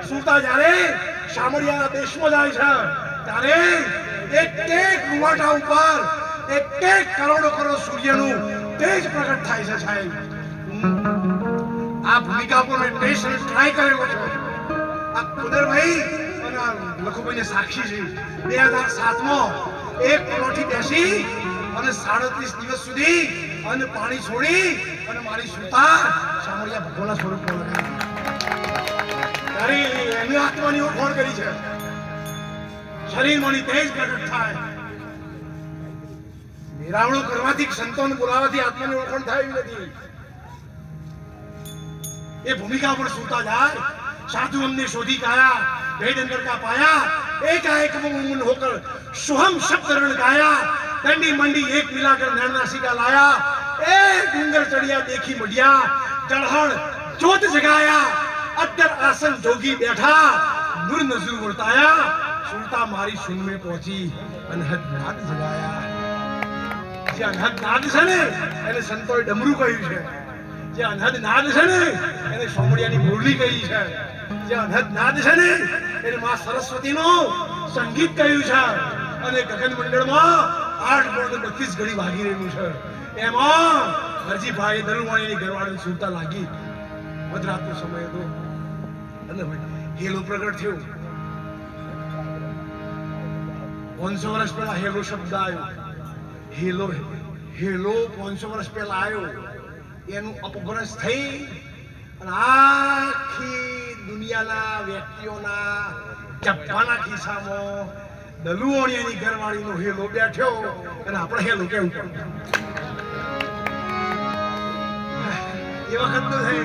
સુરતા જ્યારે શામળિયાના દેશમાં જાય છે ત્યારે એક રૂવાટા ઉપર એક કરોડો કરોડ સૂર્યનું તેજ પ્રગટ થાય છે સાહેબ. આ ભૂમિકા પર મેં ટેસ્ટ ટ્રાય કરેલો છે. આ કુદરભાઈ અને લખુભાઈને સાક્ષી છે. 2007માં એક પલોઠી બેસી અને 37 દિવસ સુધી અને પાણી છોડી અને મારી સુરતા શામળિયા ભગવાનના સ્વરૂપમાં લગાવી. ત્યારે એની આત્માની ઓળખાણ કરી છે. શરીરમાંની તેજ પ્રગટ થાય. નિરાવણો કરવાથી સંતોને બોલાવવાથી આત્માની ઓળખાણ થાય એવી નથી. એ ભૂમિકા પર સુરતા જાય. साधु हमने शोधी गाया, भेद अंदर का पाया, एक वो मुन होकर सुहम शब्द रण गाया, डंडी मंडी एक मिलाकर नरनासिका लाया, एक डूंगर चढ़िया देखी मढ़िया, चढ़हड़ जोत जगाया, अत्तर आसन जोगी बैठा, दूर नजर उड़ताया, सुरता मारी सुन में पहुंची, अनहद नाद जगाया. જે અનહદ નાદ છે ને એને સંતોએ ડમરું કહ્યું છે. જે અનહદ નાદ છે ને એને સોમડિયાની મુરલી કહી છે. જે અનહદ નાદ છે ને એને માં સરસ્વતીનું સંગીત કહ્યું છે. અને ગગન મંડળમાં 832 ઘડી વાગી રહ્યું છે. એમાં હરજીભાઈ દરુવાણીની ઘરવાળીની સુરતા લાગી. મધરાતનો સમય હતો અને હેલો પ્રગટ થયો. 500 વર્ષ પહેલા હેલો શબ્દ આવ્યો. હેલો હેલો 500 વર્ષ પહેલા આવ્યો. એનું અપભ્રંશ થઈ અને આખી દુનિયાના વ્યક્તિઓના ચપ્પાના ખિસ્સામાં દલુવાણીની ઘરવાળીનો હેલો બેઠ્યો અને આપણે હેલો કેવું પડે એ વખત તો થઈ